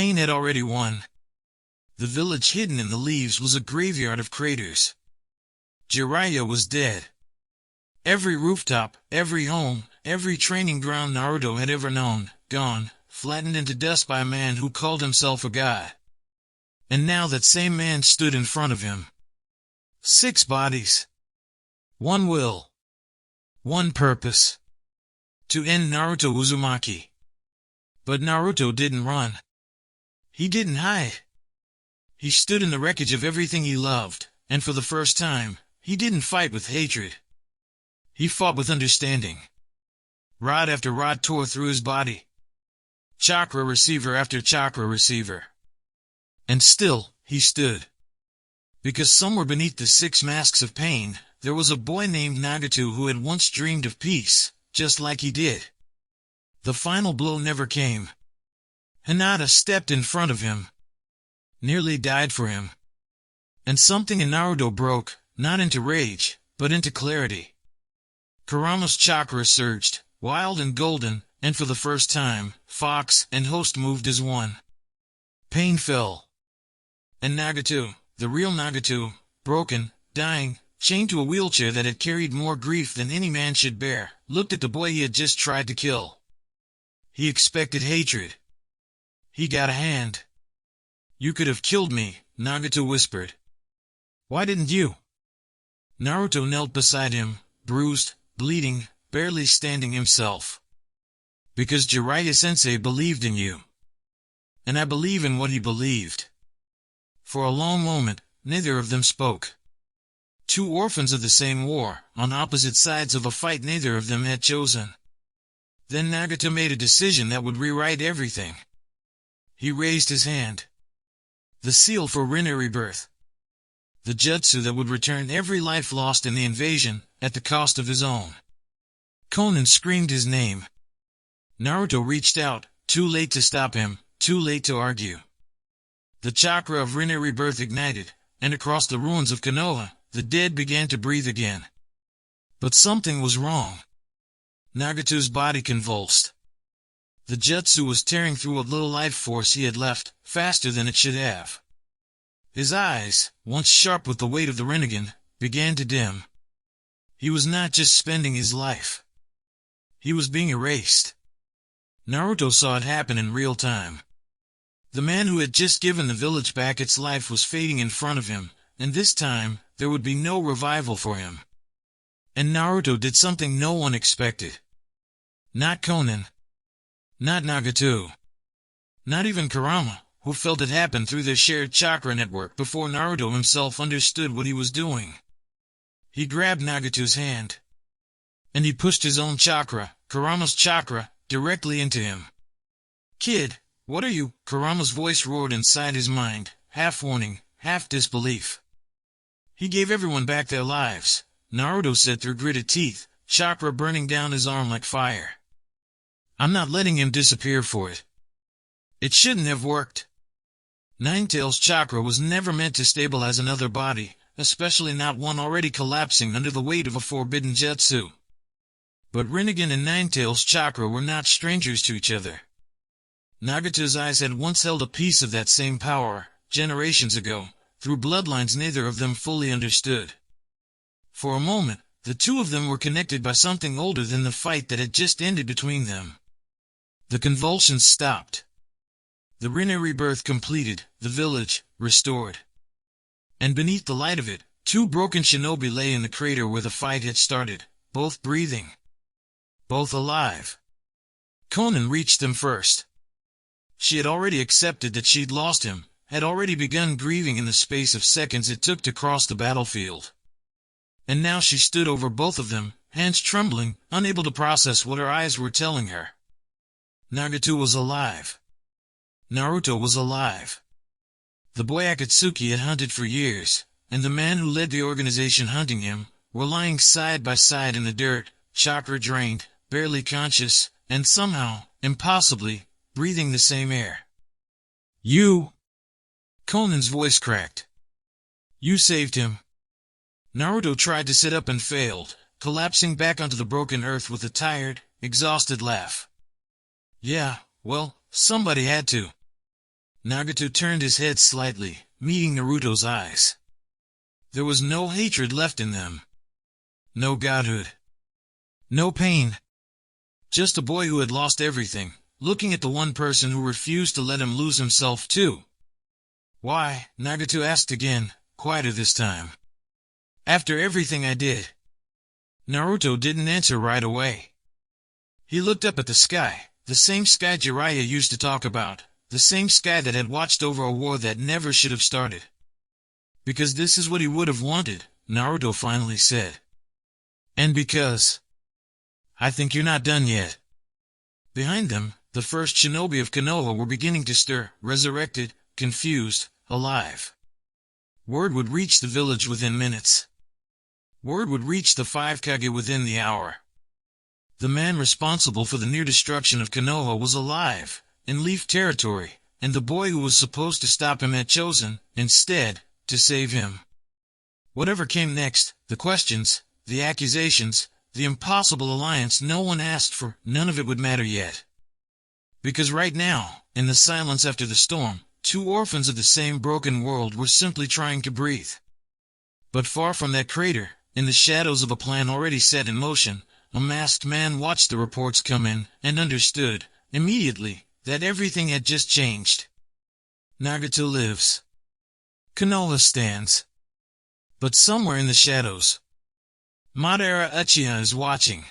Pain had already won. The village hidden in the leaves was a graveyard of craters. Jiraiya was dead. Every rooftop, every home, every training ground Naruto had ever known, gone, flattened into dust by a man who called himself a god. And now that same man stood in front of him. 6 bodies. 1 will. 1 purpose. To end Naruto Uzumaki. But Naruto didn't run. He didn't hide. He stood in the wreckage of everything he loved, and for the first time, he didn't fight with hatred. He fought with understanding. Rod after rod tore through his body. Chakra receiver after chakra receiver. And still, he stood. Because somewhere beneath the 6 masks of pain, there was a boy named Nagato who had once dreamed of peace, just like he did. The final blow never came. Hinata stepped in front of him. Nearly died for him. And something in Naruto broke, not into rage, but into clarity. Kurama's chakra surged, wild and golden, and for the first time, Fox and Host moved as one. Pain fell. And Nagato, the real Nagato, broken, dying, chained to a wheelchair that had carried more grief than any man should bear, looked at the boy he had just tried to kill. He expected hatred. He got a hand. "You could have killed me," Nagato whispered. "Why didn't you?" Naruto knelt beside him, bruised, bleeding, barely standing himself. "Because Jiraiya Sensei believed in you. And I believe in what he believed." For a long moment, neither of them spoke. 2 orphans of the same war, on opposite sides of a fight neither of them had chosen. Then Nagato made a decision that would rewrite everything. He raised his hand. The seal for Rinne rebirth. The jutsu that would return every life lost in the invasion, at the cost of his own. Konan screamed his name. Naruto reached out, too late to stop him, too late to argue. The chakra of Rinne rebirth ignited, and across the ruins of Konoha, the dead began to breathe again. But something was wrong. Nagato's body convulsed. The jutsu was tearing through what little life force he had left, faster than it should have. His eyes, once sharp with the weight of the Rinnegan, began to dim. He was not just spending his life. He was being erased. Naruto saw it happen in real time. The man who had just given the village back its life was fading in front of him, and this time, there would be no revival for him. And Naruto did something no one expected. Not Konan. Not Nagato. Not even Kurama, who felt it happen through their shared chakra network before Naruto himself understood what he was doing. He grabbed Nagato's hand. And he pushed his own chakra, Kurama's chakra, directly into him. "Kid, what are you?" Kurama's voice roared inside his mind, half warning, half disbelief. "He gave everyone back their lives," Naruto said through gritted teeth, chakra burning down his arm like fire. "I'm not letting him disappear for it. It shouldn't have worked." Ninetales' chakra was never meant to stabilize another body, especially not one already collapsing under the weight of a forbidden jutsu. But Rinnegan and Ninetales' chakra were not strangers to each other. Nagato's eyes had once held a piece of that same power, generations ago, through bloodlines neither of them fully understood. For a moment, the 2 of them were connected by something older than the fight that had just ended between them. The convulsions stopped. The Rinne rebirth completed, the village, restored. And beneath the light of it, 2 broken shinobi lay in the crater where the fight had started, both breathing. Both alive. Konan reached them first. She had already accepted that she'd lost him, had already begun grieving in the space of seconds it took to cross the battlefield. And now she stood over both of them, hands trembling, unable to process what her eyes were telling her. Nagato was alive. Naruto was alive. The boy Akatsuki had hunted for years, and the man who led the organization hunting him, were lying side by side in the dirt, chakra drained, barely conscious, and somehow, impossibly, breathing the same air. "You!" Konan's voice cracked. "You saved him." Naruto tried to sit up and failed, collapsing back onto the broken earth with a tired, exhausted laugh. "Yeah, well, somebody had to." Nagato turned his head slightly, meeting Naruto's eyes. There was no hatred left in them. No godhood. No pain. Just a boy who had lost everything, looking at the one person who refused to let him lose himself too. Why? Nagato asked again, quieter this time. After everything I did. Naruto didn't answer right away. He looked up at the sky, the same sky Jiraiya used to talk about, the same sky that had watched over a war that never should have started. Because this is what he would have wanted, Naruto finally said. And because I think you're not done yet. Behind them, the first shinobi of Konoha were beginning to stir, resurrected, confused, alive. Word would reach the village within minutes. Word would reach the 5 Kage within the hour. The man responsible for the near destruction of Konoha was alive, in Leaf territory, and the boy who was supposed to stop him had chosen, instead, to save him. Whatever came next, the questions, the accusations, the impossible alliance no one asked for, none of it would matter yet. Because right now, in the silence after the storm, 2 orphans of the same broken world were simply trying to breathe. But far from that crater, in the shadows of a plan already set in motion, a masked man watched the reports come in, and understood, immediately, that everything had just changed. Nagato lives. Konoha stands. But somewhere in the shadows, Madara Uchiha is watching.